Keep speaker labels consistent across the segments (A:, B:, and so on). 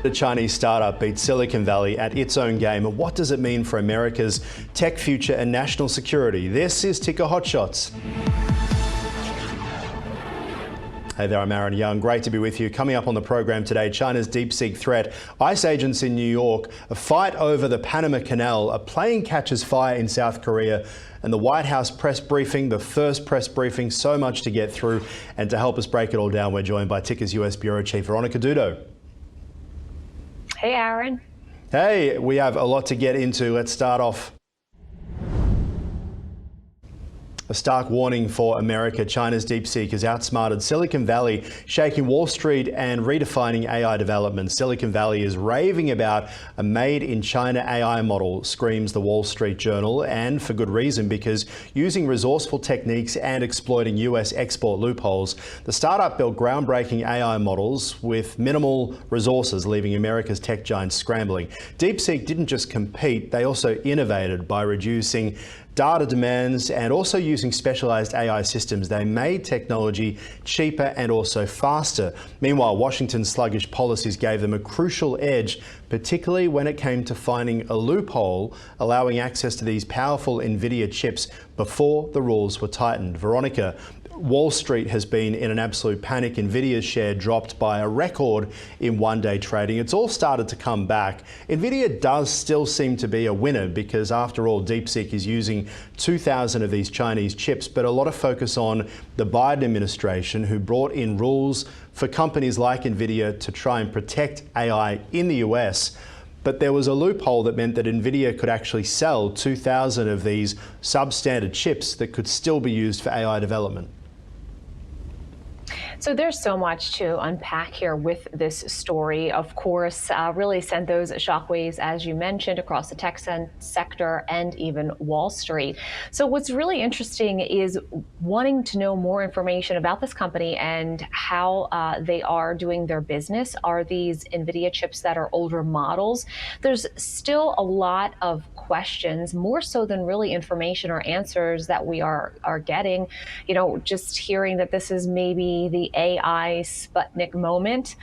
A: The Chinese startup beat Silicon Valley at its own game. And what does it mean for America's tech future and national security? This is Ticker Hotshots. Hey there, I'm Aaron Young. Great to be with you. Coming up on the program today, China's DeepSeek threat, ICE agents in New York, a fight over the Panama Canal, a plane catches fire in South Korea, and the White House press briefing, the first press briefing, so much to get through. And to help us break it all down, we're joined by Ticker's US Bureau Chief, Veronica Dudo.
B: Hey, Aaron.
A: Hey, we have a lot to get into. Let's start off. A stark warning for America. China's DeepSeek has outsmarted Silicon Valley, shaking Wall Street and redefining AI development. Silicon Valley is raving about a made-in-China AI model, screams the Wall Street Journal, and for good reason, because using resourceful techniques and exploiting US export loopholes, the startup built groundbreaking AI models with minimal resources, leaving America's tech giants scrambling. DeepSeek didn't just compete, they also innovated by reducing data demands and also using specialized AI systems. They made technology cheaper and also faster. Meanwhile, Washington's sluggish policies gave them a crucial edge, particularly when it came to finding a loophole allowing access to these powerful NVIDIA chips before the rules were tightened. Veronica, Wall Street has been in an absolute panic. NVIDIA's share dropped by a record in one-day trading. It's all started to come back. NVIDIA does still seem to be a winner because, after all, DeepSeek is using 2,000 of these Chinese chips, but a lot of focus on the Biden administration, who brought in rules for companies like NVIDIA to try and protect AI in the US. But there was a loophole that meant that NVIDIA could actually sell 2,000 of these substandard chips that could still be used for AI development.
B: So there's so much to unpack here with this story. Of course, really sent those shockwaves, as you mentioned, across the tech sector and even Wall Street. So what's really interesting is wanting to know more information about this company and how they are doing their business. Are these NVIDIA chips that are older models? There's still a lot of questions, more so than really information or answers that we are getting. You know, just hearing that this is maybe the AI Sputnik moment.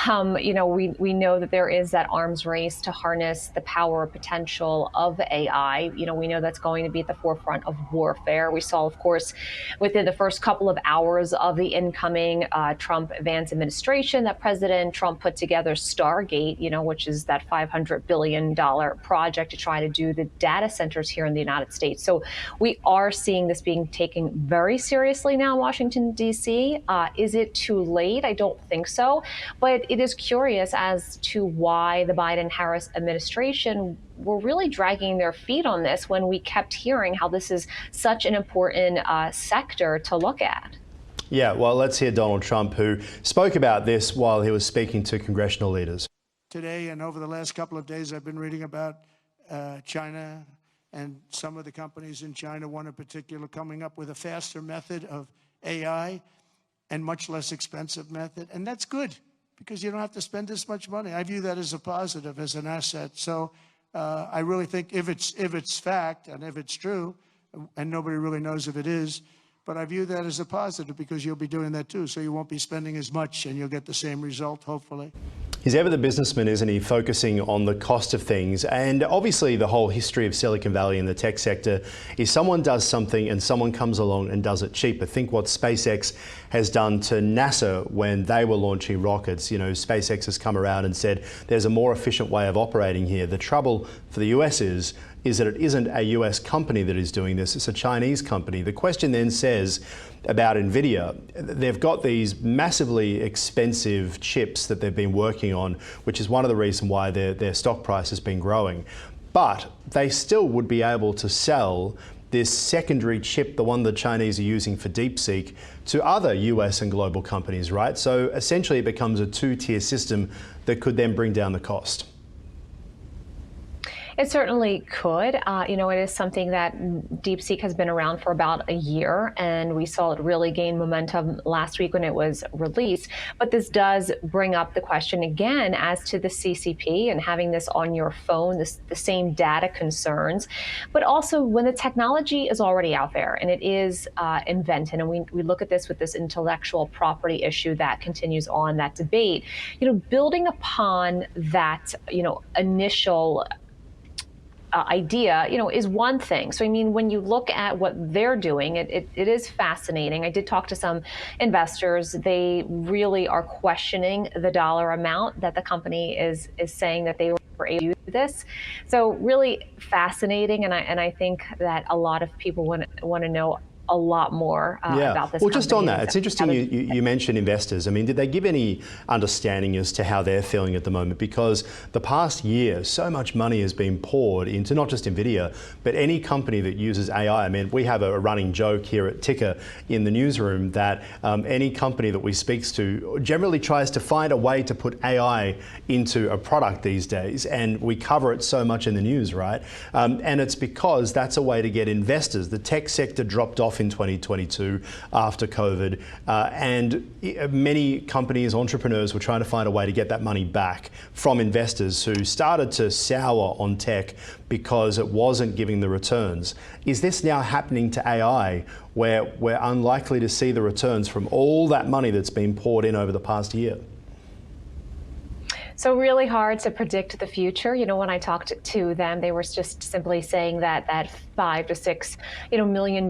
B: You know, we know that there is that arms race to harness the power potential of AI. You know, we know that's going to be at the forefront of warfare. We saw, of course, within the first couple of hours of the incoming Trump-Vance administration, that President Trump put together Stargate, you know, which is that $500 billion project to try to do the data centers here in the United States. So we are seeing this being taken very seriously now in Washington, D.C. Is it too late? I don't think so. But it is curious as to why the Biden-Harris administration were really dragging their feet on this when we kept hearing how this is such an important sector to look at.
A: Yeah, well, let's hear Donald Trump, who spoke about this while he was speaking to congressional leaders.
C: Today and over the last couple of days, I've been reading about China and some of the companies in China, one in particular, coming up with a faster method of AI and much less expensive method. And that's good because you don't have to spend this much money. I view that as a positive, as an asset. So I really think if it's fact and if it's true, and nobody really knows if it is, but I view that as a positive because you'll be doing that too. So you won't be spending as much and you'll get the same result, hopefully.
A: He's ever the businessman, isn't he, focusing on the cost of things. And obviously the whole history of Silicon Valley and the tech sector is someone does something and someone comes along and does it cheaper. Think what SpaceX has done to NASA when they were launching rockets. You know, SpaceX has come around and said there's a more efficient way of operating here. The trouble for the US is that it isn't a US company that is doing this, it's a Chinese company. The question then says about NVIDIA, they've got these massively expensive chips that they've been working on, which is one of the reasons why their stock price has been growing. But they still would be able to sell this secondary chip, the one the Chinese are using for DeepSeek, to other US and global companies, right? So essentially it becomes a two-tier system that could then bring down the cost.
B: It certainly could. It is something that DeepSeek has been around for about a year, and we saw it really gain momentum last week when it was released. But this does bring up the question again as to the CCP and having this on your phone, the same data concerns. But also when the technology is already out there and it is invented, and we look at this with this intellectual property issue that continues on, that debate, building upon that, initial idea, is one thing. So, I mean, when you look at what they're doing, it is fascinating. I did talk to some investors. They really are questioning the dollar amount that the company is saying that they were able to do this. So really fascinating. And I think that a lot of people want to know a lot more about this.
A: Well, just on that, it's interesting you mentioned investors. I mean, did they give any understanding as to how they're feeling at the moment? Because the past year, so much money has been poured into not just NVIDIA, but any company that uses AI. I mean, we have a running joke here at Ticker in the newsroom that any company that we speak to generally tries to find a way to put AI into a product these days. And we cover it so much in the news, right? And it's because that's a way to get investors. The tech sector dropped off in 2022 after COVID, and many companies, entrepreneurs were trying to find a way to get that money back from investors who started to sour on tech because it wasn't giving the returns. Is this now happening to AI, where we're unlikely to see the returns from all that money that's been poured in over the past year?
B: So really hard to predict the future. When I talked to them, they were just simply saying that $5 to $6 million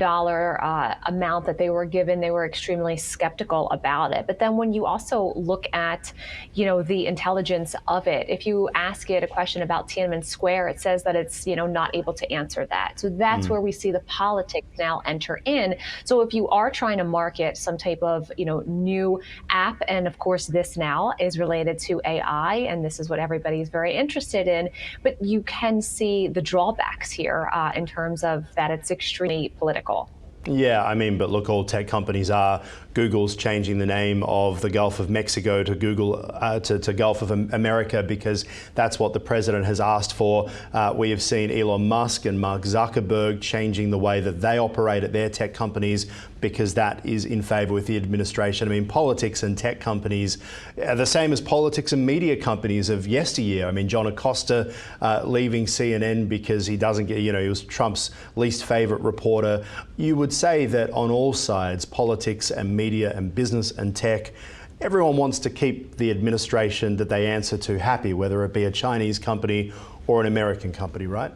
B: amount that they were given, they were extremely skeptical about it. But then when you also look at, the intelligence of it, if you ask it a question about Tiananmen Square, it says that it's, not able to answer that. So that's where we see the politics now enter in. So if you are trying to market some type of, new app, and of course this now is related to AI, and this is what everybody's very interested in, but you can see the drawbacks here in terms of that it's extremely political.
A: Yeah, I mean, but look, all tech companies are. Google's changing the name of the Gulf of Mexico to to Gulf of America because that's what the president has asked for. We have seen Elon Musk and Mark Zuckerberg changing the way that they operate at their tech companies because that is in favor with the administration. I mean, politics and tech companies are the same as politics and media companies of yesteryear. I mean, John Acosta leaving CNN because he doesn't get, he was Trump's least favorite reporter. You would say that on all sides, politics and media and business and tech, everyone wants to keep the administration that they answer to happy, whether it be a Chinese company or an American company, right?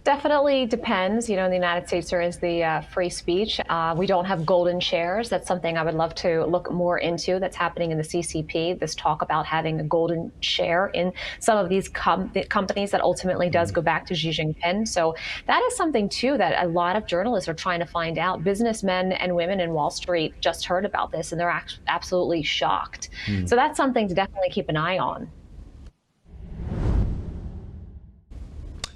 B: Definitely depends. In the United States, there is the free speech. We don't have golden shares. That's something I would love to look more into that's happening in the CCP, this talk about having a golden share in some of these companies that ultimately does go back to Xi Jinping. So that is something, too, that a lot of journalists are trying to find out. Businessmen and women in Wall Street just heard about this, and they're absolutely shocked. So that's something to definitely keep an eye on.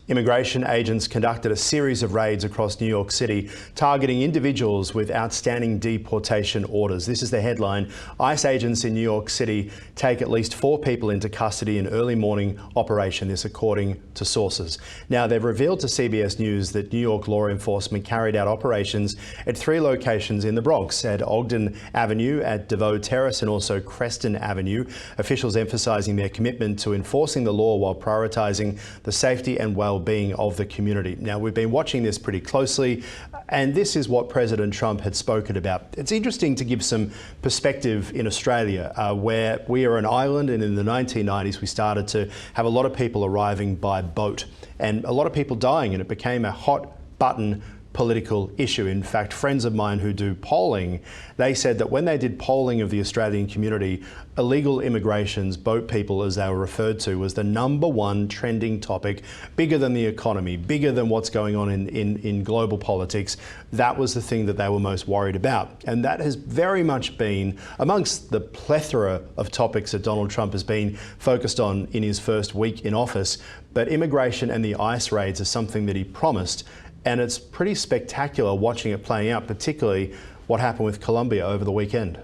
A: Immigration agents conducted a series of raids across New York City, targeting individuals with outstanding deportation orders. This is the headline. ICE agents in New York City take at least 4 people into custody in early morning operation, this according to sources. Now, they've revealed to CBS News that New York law enforcement carried out operations at 3 locations in the Bronx, at Ogden Avenue, at DeVoe Terrace, and also Creston Avenue. Officials emphasizing their commitment to enforcing the law while prioritizing the safety and well-being of the community. Now, we've been watching this pretty closely, and this is what President Trump had spoken about. It's interesting to give some perspective in Australia, where we are an island, and in the 1990s we started to have a lot of people arriving by boat and a lot of people dying, and it became a hot button political issue. In fact, friends of mine who do polling, they said that when they did polling of the Australian community, illegal immigrations, boat people as they were referred to, was the #1 trending topic, bigger than the economy, bigger than what's going on in global politics. That was the thing that they were most worried about. And that has very much been amongst the plethora of topics that Donald Trump has been focused on in his first week in office. But immigration and the ICE raids are something that he promised. And it's pretty spectacular watching it playing out, particularly what happened with Colombia over the weekend.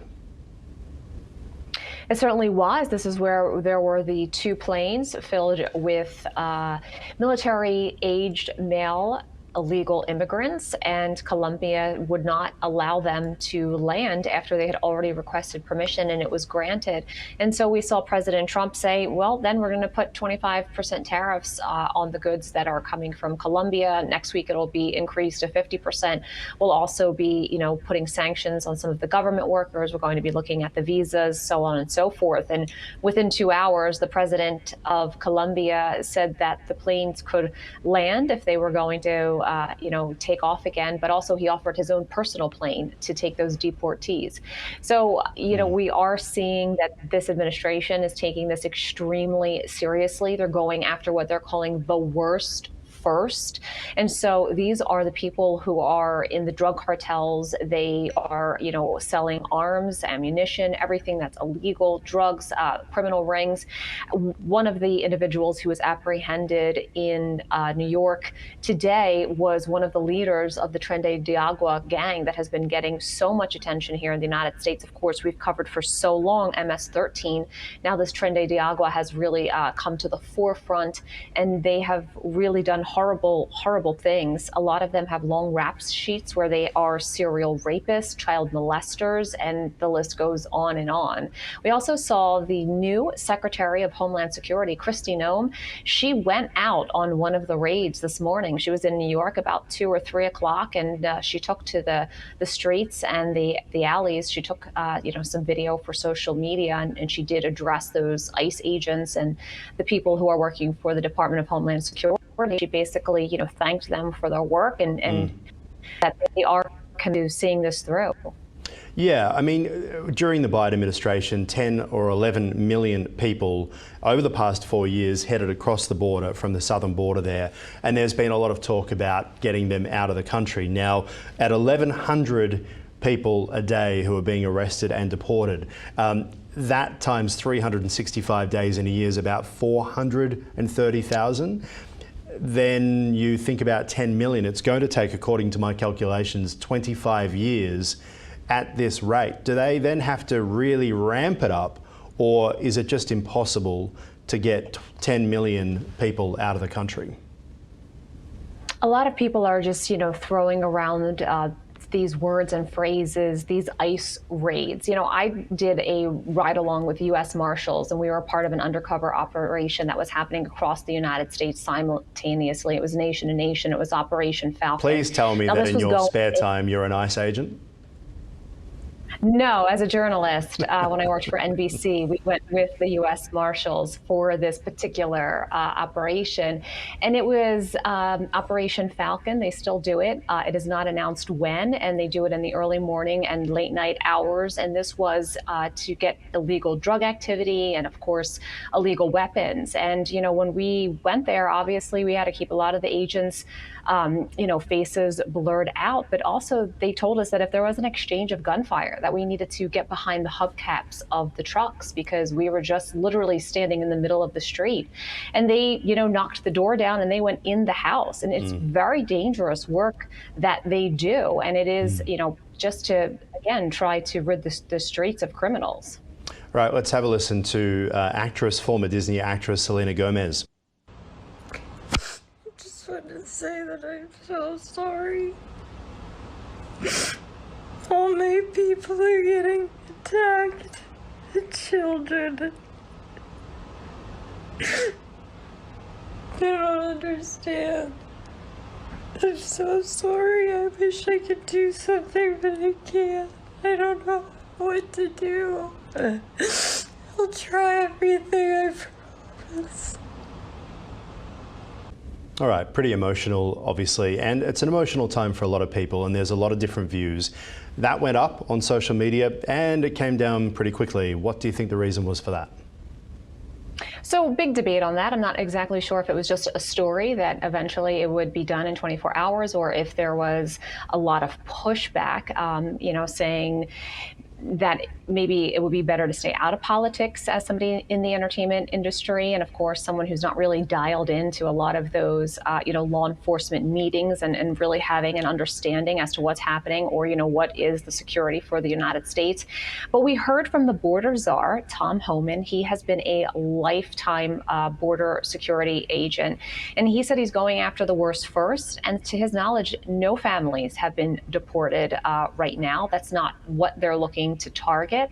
B: It certainly was. This is where there were the two planes filled with military-aged male illegal immigrants, and Colombia would not allow them to land after they had already requested permission, and it was granted. And so we saw President Trump say, well, then we're going to put 25% tariffs on the goods that are coming from Colombia. Next week, it'll be increased to 50%. We'll also be, putting sanctions on some of the government workers. We're going to be looking at the visas, so on and so forth. And within 2 hours, the president of Colombia said that the planes could land if they were going to take off again, but also he offered his own personal plane to take those deportees. So, we are seeing that this administration is taking this extremely seriously. They're going after what they're calling the worst first. And so these are the people who are in the drug cartels. They are, selling arms, ammunition, everything that's illegal, drugs, criminal rings. One of the individuals who was apprehended in New York today was one of the leaders of the Tren de Agua gang that has been getting so much attention here in the United States. Of course, we've covered for so long MS-13. Now this Tren de Agua has really come to the forefront, and they have really done horrible things. A lot of them have long rap sheets where they are serial rapists, child molesters, and the list goes on and on. We also saw the new Secretary of Homeland Security, Kristi Noem. She went out on one of the raids this morning. She was in New York about 2 or 3 o'clock, and she took to the streets and the alleys. She took some video for social media, and she did address those ICE agents and the people who are working for the Department of Homeland Security. She basically, thanked them for their work and that they are committed to seeing this through.
A: Yeah, I mean, during the Biden administration, 10 or 11 million people over the past 4 years headed across the border from the southern border there. And there's been a lot of talk about getting them out of the country. Now, at 1,100 people a day who are being arrested and deported, that times 365 days in a year is about 430,000. Then you think about 10 million. It's going to take, according to my calculations, 25 years at this rate. Do they then have to really ramp it up, or is it just impossible to get 10 million people out of the country?
B: A lot of people are just, throwing around these words and phrases, these ICE raids. I did a ride along with U.S. Marshals, and we were part of an undercover operation that was happening across the United States simultaneously. It was nation to nation. It was Operation Falcon.
A: Please tell me that in your spare time you're an ICE agent.
B: No, as a journalist, when I worked for NBC, we went with the U.S. Marshals for this particular operation. And it was Operation Falcon. They still do it. It is not announced when, and they do it in the early morning and late night hours. And this was to get illegal drug activity and, of course, illegal weapons. And, when we went there, obviously, we had to keep a lot of the agents' faces blurred out. But also, they told us that if there was an exchange of gunfire, that we needed to get behind the hubcaps of the trucks because we were just literally standing in the middle of the street. And they, knocked the door down and they went in the house. And it's very dangerous work that they do. And it is, just to, again, try to rid the streets of criminals.
A: Right, let's have a listen to former Disney actress Selena Gomez.
D: I just wanted to say that I'm so sorry. So many people are getting attacked. The children. I don't understand. I'm so sorry. I wish I could do something, but I can't. I don't know what to do. I'll try everything, I promise.
A: All right, pretty emotional, obviously, and it's an emotional time for a lot of people, and there's a lot of different views. That went up on social media, and it came down pretty quickly. What do you think the reason was for that?
B: So big debate on that. I'm not exactly sure if it was just a story that eventually it would be done in 24 hours or if there was a lot of pushback, saying that maybe it would be better to stay out of politics as somebody in the entertainment industry, and of course someone who's not really dialed into a lot of those law enforcement meetings and really having an understanding as to what's happening, or what is the security for the United States. But we heard from the border czar, Tom Homan. He has been a lifetime border security agent, and he said he's going after the worst first, and to his knowledge no families have been deported right now. That's not what they're looking to target.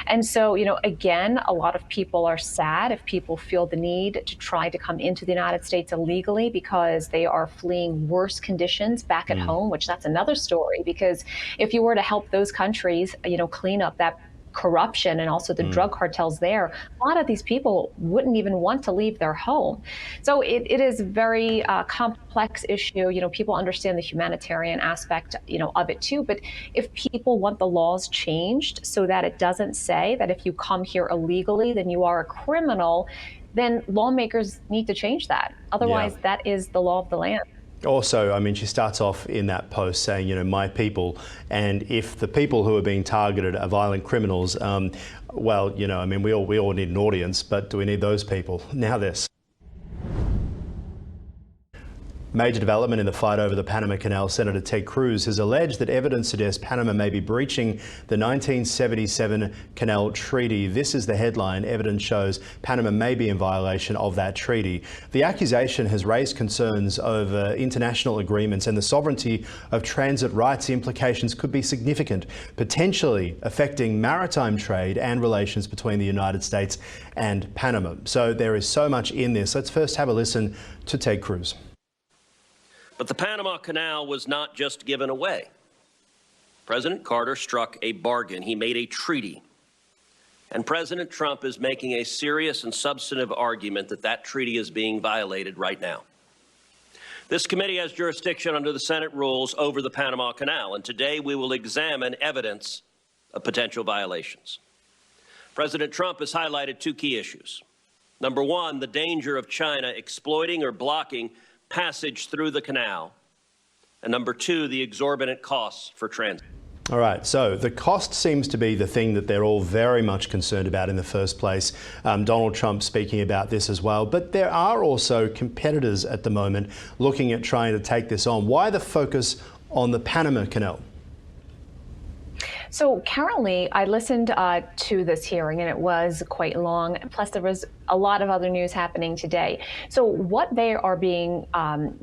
B: And so, again, a lot of people are sad if people feel the need to try to come into the United States illegally because they are fleeing worse conditions back at home, which that's another story, because if you were to help those countries, clean up that corruption and also the drug cartels there, a lot of these people wouldn't even want to leave their home. So it is a very complex issue. People understand the humanitarian aspect, of it too. But if people want the laws changed so that it doesn't say that if you come here illegally, then you are a criminal, then lawmakers need to change that. Otherwise, that is the law of the land.
A: Also, I mean, she starts off in that post saying, my people, and if the people who are being targeted are violent criminals, well, I mean, we all need an audience, but do we need those people? Now this. Major development in the fight over the Panama Canal. Senator Ted Cruz has alleged that evidence suggests Panama may be breaching the 1977 Canal Treaty. This is the headline. Evidence shows Panama may be in violation of that treaty. The accusation has raised concerns over international agreements and the sovereignty of transit rights. The implications could be significant, potentially affecting maritime trade and relations between the United States and Panama. So there is so much in this. Let's first have a listen to Ted Cruz.
E: But the Panama Canal was not just given away. President Carter struck a bargain. He made a treaty. And President Trump is making a serious and substantive argument that that treaty is being violated right now. This committee has jurisdiction under the Senate rules over the Panama Canal, and today we will examine evidence of potential violations. President Trump has highlighted two key issues. Number one, the danger of China exploiting or blocking passage through the canal. And number two, the exorbitant costs for transit.
A: All right, so the cost seems to be the thing that they're all very much concerned about in the first place. Donald Trump speaking about this as well. But there are also competitors at the moment looking at trying to take this on. Why the focus on the Panama Canal?
B: So currently, I listened to this hearing, and it was quite long. Plus, there was a lot of other news happening today. So what they are being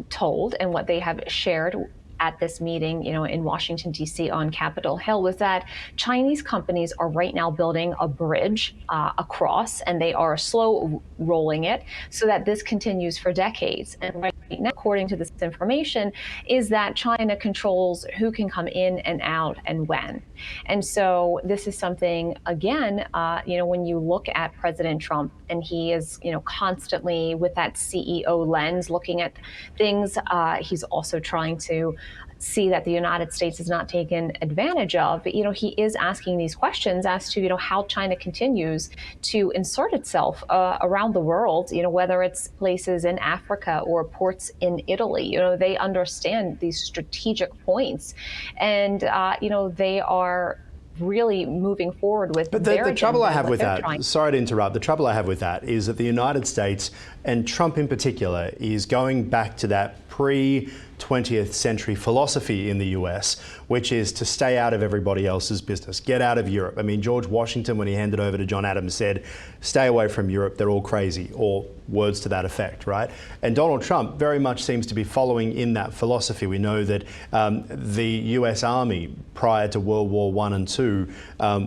B: told and what they have shared at this meeting, in Washington, D.C. on Capitol Hill, was that Chinese companies are right now building a bridge across, and they are slow rolling it so that this continues for decades. And right now, according to this information, is that China controls who can come in and out and when. And so this is something, again, when you look at President Trump, and he is, constantly with that CEO lens looking at things, he's also trying to see that the United States is not taken advantage of. But, he is asking these questions as to, how China continues to insert itself around the world, whether it's places in Africa or ports in Italy. They understand these strategic points, and, they are really moving forward with.
A: But the trouble I have with that, sorry to interrupt, the trouble I have with that is that the United States, and Trump in particular, is going back to that pre-20th century philosophy in the US, which is to stay out of everybody else's business, get out of Europe. I mean, George Washington, when he handed over to John Adams, said, stay away from Europe, they're all crazy, or words to that effect, right? And Donald Trump very much seems to be following in that philosophy. We know that the US Army, prior to World War I and II,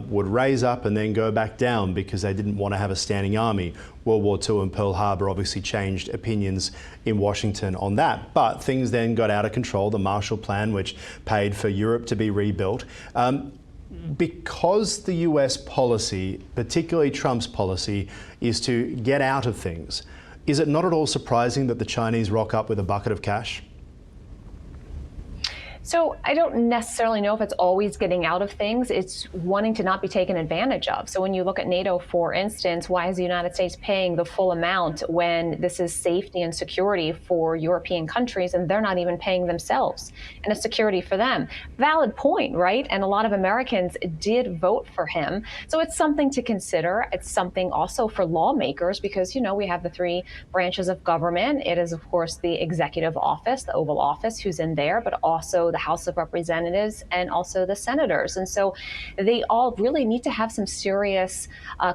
A: would raise up and then go back down because they didn't want to have a standing army. World War II and Pearl Harbor obviously changed opinions in Washington on that. But things then got out of control, the Marshall Plan, which paid for Europe to be rebuilt. Because the US policy, particularly Trump's policy, is to get out of things, is it not at all surprising that the Chinese rock up with a bucket of cash?
B: So I don't necessarily know if it's always getting out of things. It's wanting to not be taken advantage of. So when you look at NATO, for instance, why is the United States paying the full amount when this is safety and security for European countries and they're not even paying themselves, and it's security for them? Valid point, right? And a lot of Americans did vote for him. So it's something to consider. It's something also for lawmakers because, we have the three branches of government. It is, of course, the executive office, the Oval Office, who's in there, but also the House of Representatives and also the senators. And so they all really need to have some serious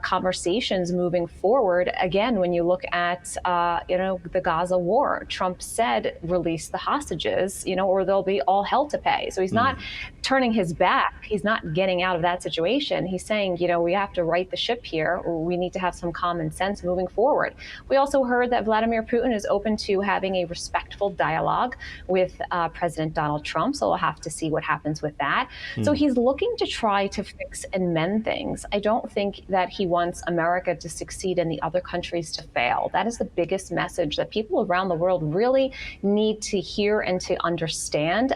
B: conversations moving forward. Again, when you look at, the Gaza war, Trump said release the hostages, or there'll be all hell to pay. So he's not turning his back. He's not getting out of that situation. He's saying, we have to right the ship here. We need to have some common sense moving forward. We also heard that Vladimir Putin is open to having a respectful dialogue with President Donald Trump. So we'll have to see what happens with that. So he's looking to try to fix and mend things. I don't think that he wants America to succeed and the other countries to fail. That is the biggest message that people around the world really need to hear and to understand.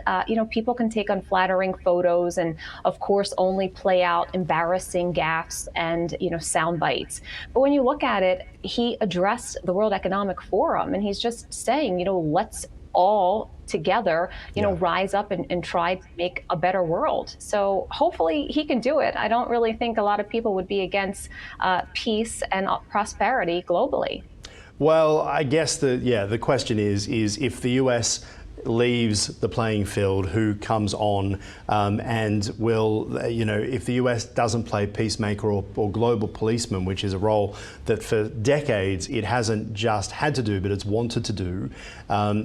B: People can take unflattering photos and, of course, only play out embarrassing gaffes and, sound bites. But when you look at it, he addressed the World Economic Forum, and he's just saying, let's all together, rise up and try to make a better world. So hopefully he can do it. I don't really think a lot of people would be against peace and prosperity globally.
A: Well, I guess the question is if the US leaves the playing field, who comes on, and will, if the US doesn't play peacemaker or global policeman, which is a role that for decades it hasn't just had to do, but it's wanted to do,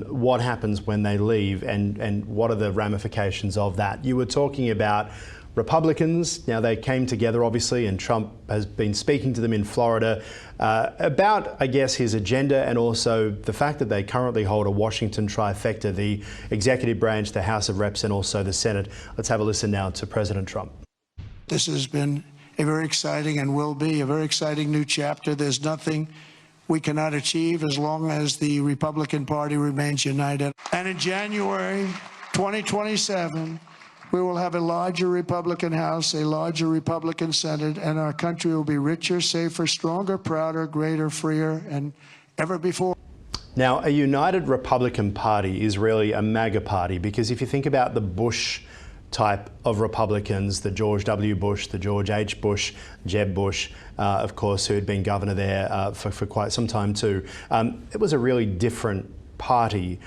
A: what happens when they leave, and what are the ramifications of that? You were talking about Republicans. Now, they came together, obviously, and Trump has been speaking to them in Florida about, I guess, his agenda and also the fact that they currently hold a Washington trifecta, the executive branch, the House of Reps, and also the Senate. Let's have a listen now to President Trump.
C: This has been a very exciting and will be a very exciting new chapter. There's nothing we cannot achieve as long as the Republican Party remains united. And in January 2027, we will have a larger Republican House, a larger Republican Senate, and our country will be richer, safer, stronger, prouder, greater, freer, and ever before.
A: Now, a united Republican Party is really a MAGA party, because if you think about the Bush type of Republicans, the George W. Bush, the George H. Bush, Jeb Bush, of course, who had been governor there for quite some time too, it was a really different party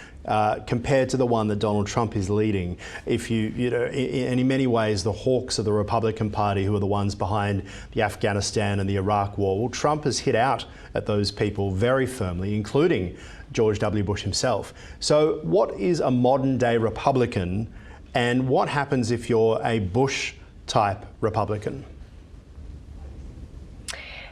A: compared to the one that Donald Trump is leading. If and in many ways, the hawks of the Republican Party, who are the ones behind the Afghanistan and the Iraq war, well, Trump has hit out at those people very firmly, including George W. Bush himself. So what is a modern day Republican, and what happens if you're a Bush type Republican?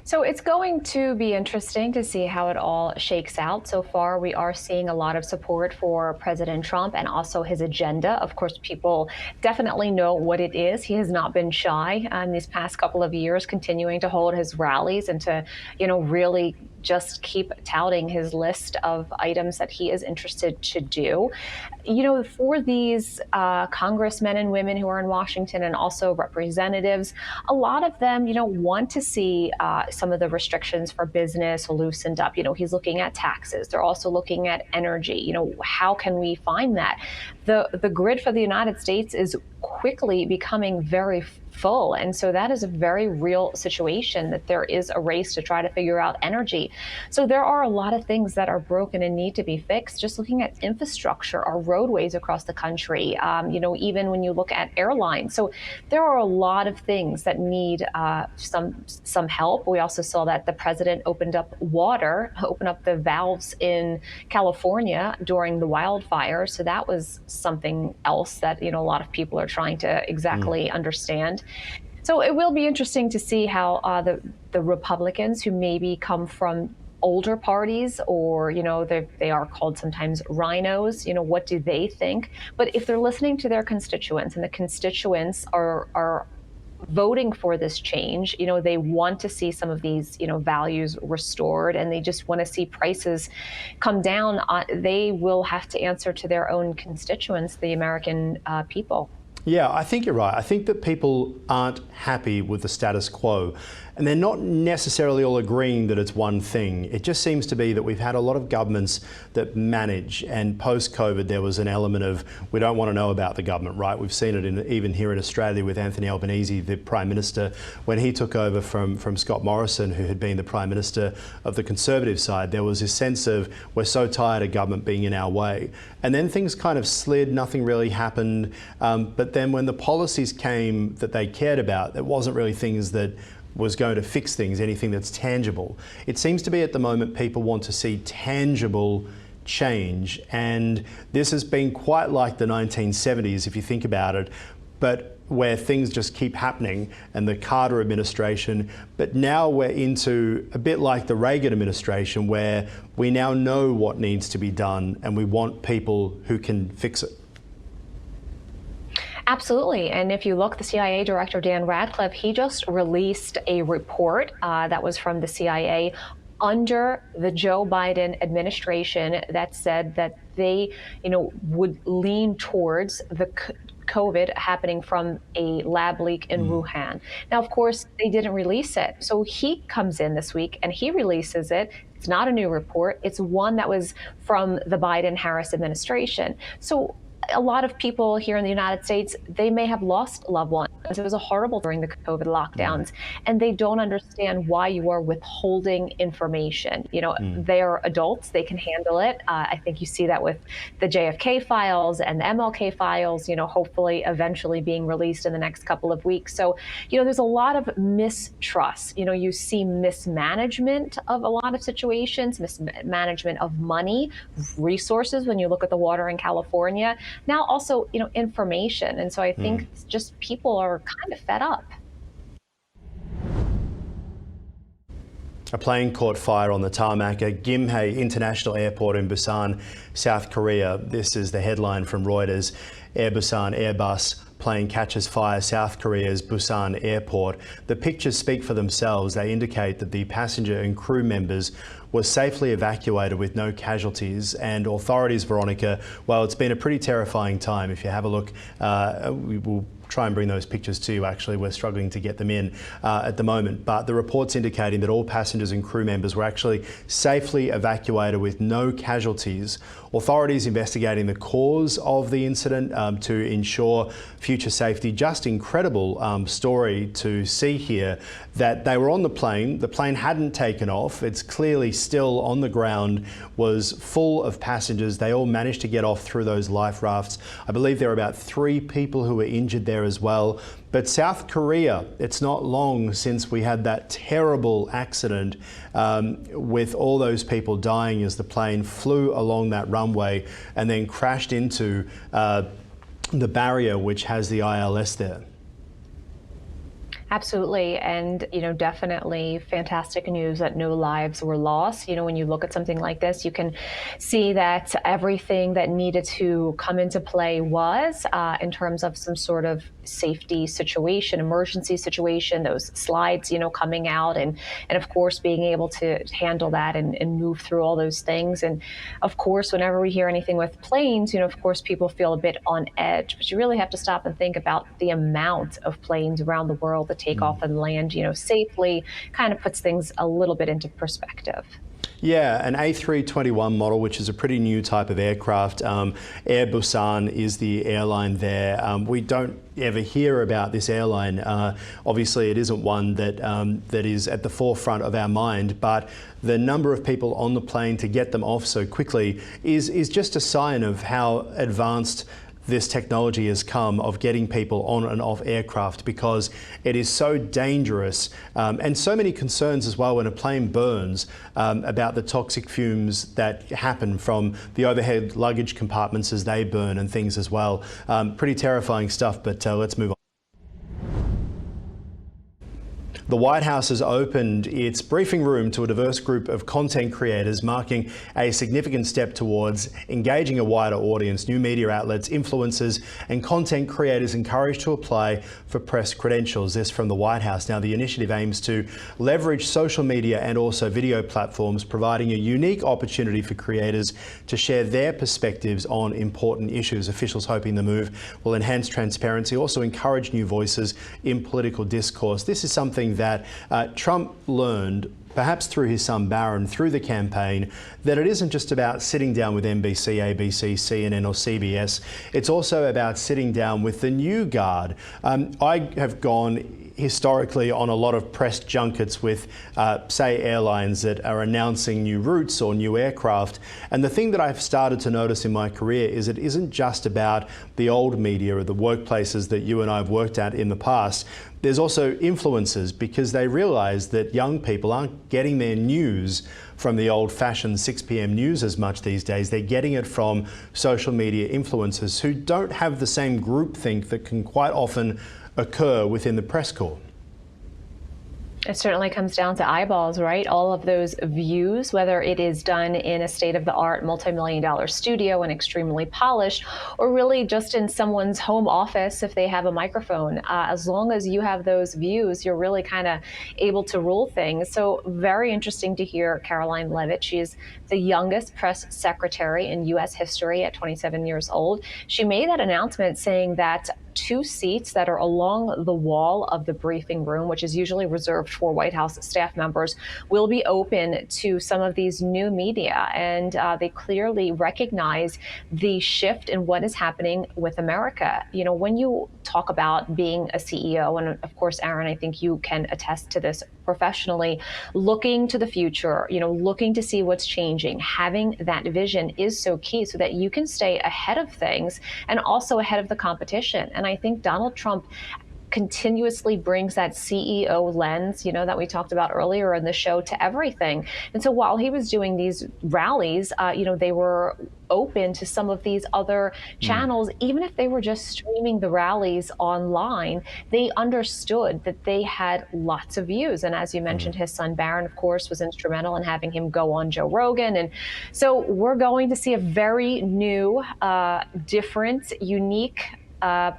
B: So it's going to be interesting to see how it all shakes out. So far, we are seeing a lot of support for President Trump and also his agenda. Of course, people definitely know what it is. He has not been shy in these past couple of years, continuing to hold his rallies and to, really just keep touting his list of items that he is interested to do. For these congressmen and women who are in Washington and also representatives, a lot of them, want to see some of the restrictions for business loosened up. He's looking at taxes. They're also looking at energy. How can we find that? The grid for the United States is quickly becoming very full. And so that is a very real situation, that there is a race to try to figure out energy. So there are a lot of things that are broken and need to be fixed. Just looking at infrastructure, our roadways across the country, even when you look at airlines. So there are a lot of things that need some help. We also saw that the president opened up the valves in California during the wildfires. So that was something else that, a lot of people are trying to exactly understand. So it will be interesting to see how the Republicans, who maybe come from older parties, or they are called sometimes rhinos, what do they think? But if they're listening to their constituents, and the constituents are voting for this change. They want to see some of these, values restored, and they just want to see prices come down. They will have to answer to their own constituents, the American people.
A: Yeah, I think you're right. I think that people aren't happy with the status quo, and they're not necessarily all agreeing that it's one thing. It just seems to be that we've had a lot of governments that manage, and post-COVID there was an element of we don't want to know about the government, right? We've seen it even here in Australia with Anthony Albanese, the Prime Minister, when he took over from Scott Morrison, who had been the Prime Minister of the Conservative side. There was this sense of we're so tired of government being in our way. And then things kind of slid, nothing really happened. But then when the policies came that they cared about, it wasn't really things that was going to fix things, anything that's tangible. It seems to be at the moment people want to see tangible change, and this has been quite like the 1970s if you think about it, but where things just keep happening, and the Carter administration, but now we're into a bit like the Reagan administration where we now know what needs to be done and we want people who can fix it.
B: Absolutely. And if you look, the CIA director, Dan Radcliffe, he just released a report that was from the CIA under the Joe Biden administration that said that they, would lean towards the COVID happening from a lab leak in Wuhan. Now, of course, they didn't release it. So he comes in this week and he releases it. It's not a new report. It's one that was from the Biden-Harris administration. So a lot of people here in the United States, they may have lost loved ones. It was horrible during the COVID lockdowns, and they don't understand why you are withholding information. They are adults, they can handle it. I think you see that with the JFK files and the MLK files, hopefully eventually being released in the next couple of weeks. So, there's a lot of mistrust. You see mismanagement of a lot of situations, mismanagement of money, resources when you look at the water in California. Now also, information. And so I think just people are kind of fed up.
A: A plane caught fire on the tarmac at Gimhae International Airport in Busan, South Korea. This is the headline from Reuters. Air Busan Airbus plane catches fire, South Korea's Busan airport. The pictures speak for themselves. They indicate that the passenger and crew members were safely evacuated with no casualties. And authorities, Veronica, well, it's been a pretty terrifying time. If you have a look, we will try and bring those pictures to you. Actually, we're struggling to get them in at the moment, but the reports indicating that all passengers and crew members were actually safely evacuated with no casualties. Authorities investigating the cause of the incident to ensure future safety. Just incredible story to see here that they were on the plane hadn't taken off. It's clearly still on the ground, was full of passengers. They all managed to get off through those life rafts. I believe there were about 3 people who were injured there as well. But South Korea, it's not long since we had that terrible accident with all those people dying as the plane flew along that runway and then crashed into the barrier which has the ILS there.
B: Absolutely. And, definitely fantastic news that no lives were lost. When you look at something like this, you can see that everything that needed to come into play was in terms of some sort of safety situation, emergency situation, those slides, coming out and of course, being able to handle that and move through all those things. And of course, whenever we hear anything with planes, of course, people feel a bit on edge, but you really have to stop and think about the amount of planes around the world that take off and land, safely. Kind of puts things a little bit into perspective.
A: Yeah, an A321 model, which is a pretty new type of aircraft. Air Busan is the airline there. We don't ever hear about this airline. Obviously, it isn't one that is at the forefront of our mind, but the number of people on the plane to get them off so quickly is just a sign of how advanced this technology has come of getting people on and off aircraft, because it is so dangerous and so many concerns as well when a plane burns about the toxic fumes that happen from the overhead luggage compartments as they burn and things as well. Pretty terrifying stuff, but let's move on. The White House has opened its briefing room to a diverse group of content creators, marking a significant step towards engaging a wider audience. New media outlets, influencers and content creators encouraged to apply for press credentials. This from the White House. Now, the initiative aims to leverage social media and also video platforms, providing a unique opportunity for creators to share their perspectives on important issues. Officials hoping the move will enhance transparency, also encourage new voices in political discourse. This is something that Trump learned, perhaps through his son Barron, through the campaign, that it isn't just about sitting down with NBC, ABC, CNN or CBS. It's also about sitting down with the new guard. I have gone historically on a lot of press junkets with, say, airlines that are announcing new routes or new aircraft. And the thing that I've started to notice in my career is it isn't just about the old media or the workplaces that you and I have worked at in the past. There's also influencers, because they realize that young people aren't getting their news from the old-fashioned 6 p.m. news as much these days. They're getting it from social media influencers who don't have the same groupthink that can quite often occur within the press corps.
B: It certainly comes down to eyeballs, right? All of those views, whether it is done in a state-of-the-art multi-million-dollar studio and extremely polished, or really just in someone's home office if they have a microphone. As long as you have those views, you're really kind of able to rule things. So very interesting to hear Karoline Leavitt. She is the youngest press secretary in U.S. history at 27 years old. She made that announcement saying that 2 seats that are along the wall of the briefing room, which is usually reserved for White House staff members, will be open to some of these new media. And they clearly recognize the shift in what is happening with America. You know, when you talk about being a CEO, and of course, Aaron, I think you can attest to this professionally, looking to the future, you know, looking to see what's changing, having that vision is so key so that you can stay ahead of things and also ahead of the competition. And I think Donald Trump continuously brings that CEO lens, you know, that we talked about earlier in the show to everything. And so while he was doing these rallies, you know, they were open to some of these other channels, even if they were just streaming the rallies online. They understood that they had lots of views. And as you mentioned, his son Barron, of course, was instrumental in having him go on Joe Rogan. And so we're going to see a very new, different, unique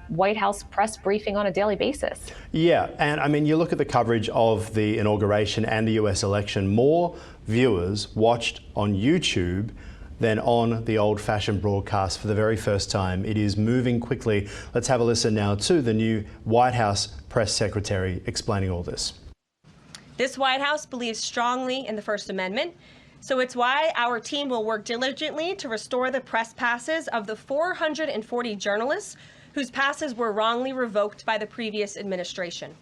B: White House press briefing on a daily basis. Yeah, and I mean, you look at the coverage of the inauguration and the US election, more viewers watched on YouTube than on the old-fashioned broadcast for the very first time. It is moving quickly. Let's have a listen now to the new White House press secretary explaining all this.
F: This White House believes strongly in the First Amendment. So it's why our team will work diligently to restore the press passes of the 440 journalists whose passes were wrongly revoked by the previous administration.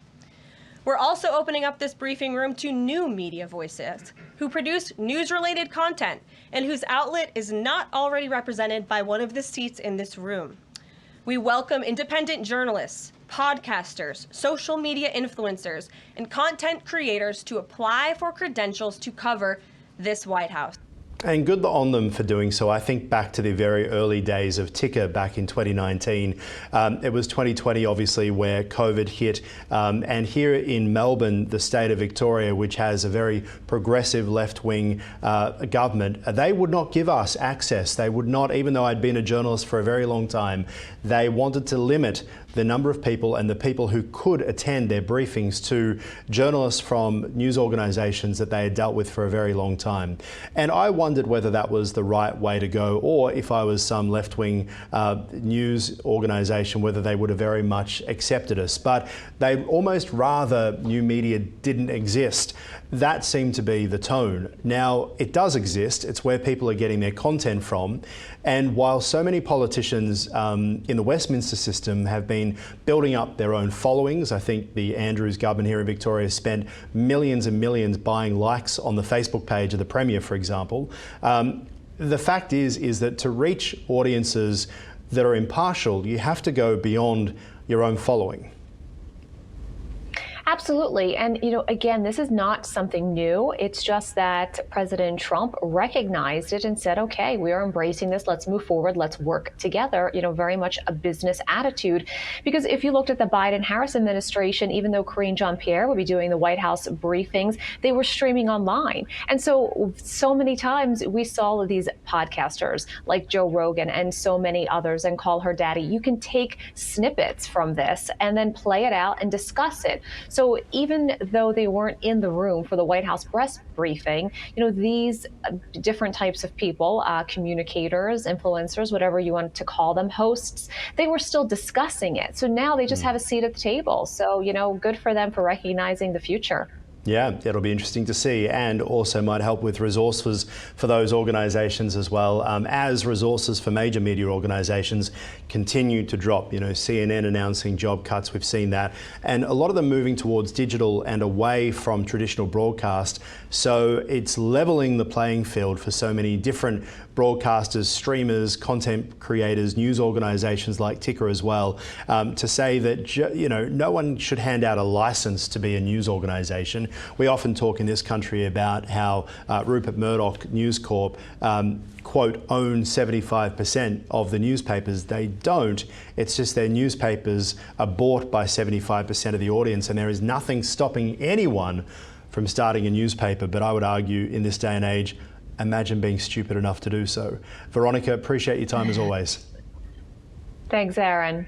F: We're also opening up this briefing room to new media voices who produce news-related content and whose outlet is not already represented by one of the seats in this room. We welcome independent journalists, podcasters, social media influencers, and content creators to apply for credentials to cover this White House.
A: And good on them for doing so. I think back to the very early days of Ticker back in 2019. It was 2020, obviously, where COVID hit. And here in Melbourne, the state of Victoria, which has a very progressive left-wing government, they would not give us access. They would not, even though I'd been a journalist for a very long time, they wanted to limit the number of people and the people who could attend their briefings to journalists from news organisations that they had dealt with for a very long time. And I wondered whether that was the right way to go, or if I was some left-wing news organisation, whether they would have very much accepted us. But they'd almost rather new media didn't exist. That seemed to be the tone. Now, it does exist. It's where people are getting their content from. And while so many politicians in the Westminster system have been building up their own followings, I think the Andrews government here in Victoria spent millions and millions buying likes on the Facebook page of the Premier, for example. The fact is that to reach audiences that are impartial, you have to go beyond your own following.
B: Absolutely. And, again, this is not something new. It's just that President Trump recognized it and said, okay, we are embracing this. Let's move forward. Let's work together. Very much a business attitude. Because if you looked at the Biden-Harris administration, even though Karine Jean-Pierre would be doing the White House briefings, they were streaming online. And so many times we saw these podcasters like Joe Rogan and so many others and Call Her Daddy. You can take snippets from this and then play it out and discuss it. So even though they weren't in the room for the White House press briefing, these different types of people, communicators, influencers, whatever you want to call them, hosts, they were still discussing it. So now they just have a seat at the table. So, good for them for recognizing the future.
A: Yeah, it'll be interesting to see, and also might help with resources for those organisations as well, as resources for major media organisations continue to drop. CNN announcing job cuts, we've seen that, and a lot of them moving towards digital and away from traditional broadcast. So it's levelling the playing field for so many different broadcasters, streamers, content creators, news organisations like Ticker as well, to say that no one should hand out a licence to be a news organisation. We often talk in this country about how Rupert Murdoch News Corp quote, own 75% of the newspapers. They don't. It's just their newspapers are bought by 75% of the audience, and there is nothing stopping anyone from starting a newspaper. But I would argue in this day and age, imagine being stupid enough to do so. Veronica, appreciate your time as always.
B: Thanks, Aaron.